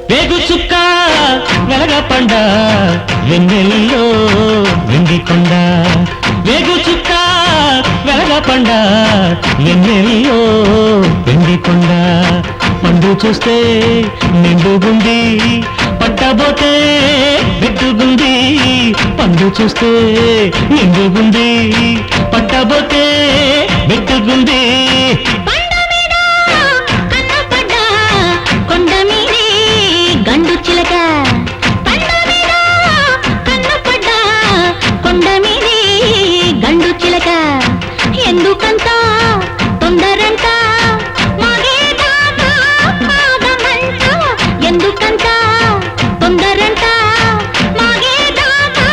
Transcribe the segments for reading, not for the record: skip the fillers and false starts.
వేగు చుక్క వెలగపండ వెన్నెల్లో వెండికొండ వేగు చుక్క వెలగపండ వెన్నెల్లో వెండికొండ పండు చూస్తే నిండుగుంది పట్టబోతే వెట్టుగుంది పండు చూస్తే నిండుగుంది పట్టబోతే వెట్టుగుంది ఎందుకంత తొందరంట మాగేదాకా ఆగమంట ఎందుకంత తొందరంట మాగేదాకా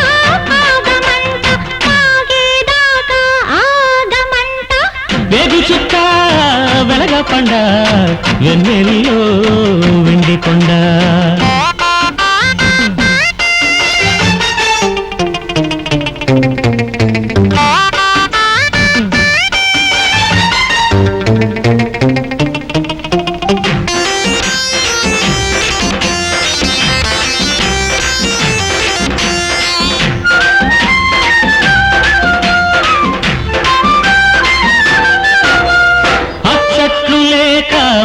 ఆగమంట మాగేదాకా ఆగమంట వేగు చుక్క వెలగపండ వెన్నెల్లో వెండికొండ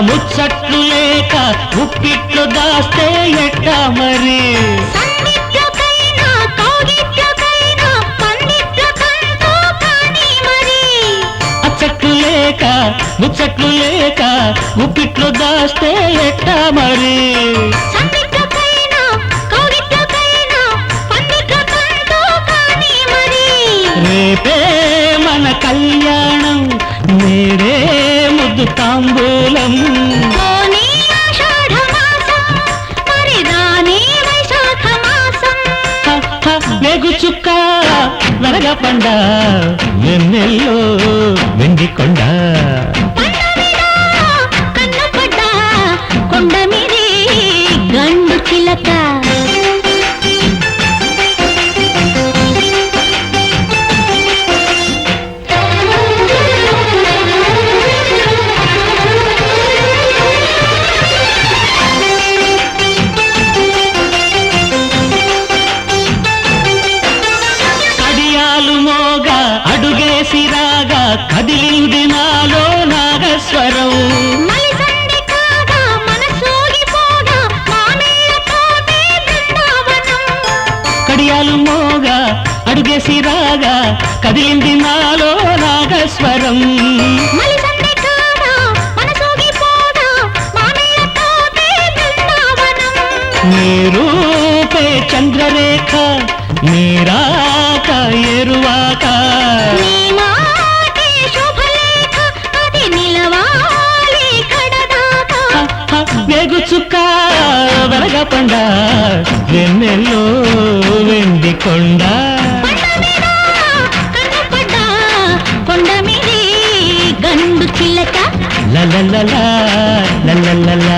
ముచ్చట్లు లేక ఉప్పిట్లు దాస్తే ఎట్టా మరి అచ్చట్లు లేక ముచ్చట్లు లేక ఉప్పిట్లు దాస్తే ఎట్టా మరి రేపే మన కళ్యాణం నేడే ముద్దు తాంబూలం వేగు చుక్క వెలగపండ వెన్నెల్లో వెండికొండ కొండ మీది గండు చిలక అడుగేసి రాగా కదిలింది నాలో నాగస్వరం కడియాలు మోగా అడుగేసి రాగా కదిలింది నాలో నాగస్వరం నీ రూపే చంద్రరేఖ నీరాక ఎరువాక వేగు చుక్క వెలగపండ వెన్నెల్లో వెండికొండ కొండ మీది గండు చిలక లలలలా లలలలా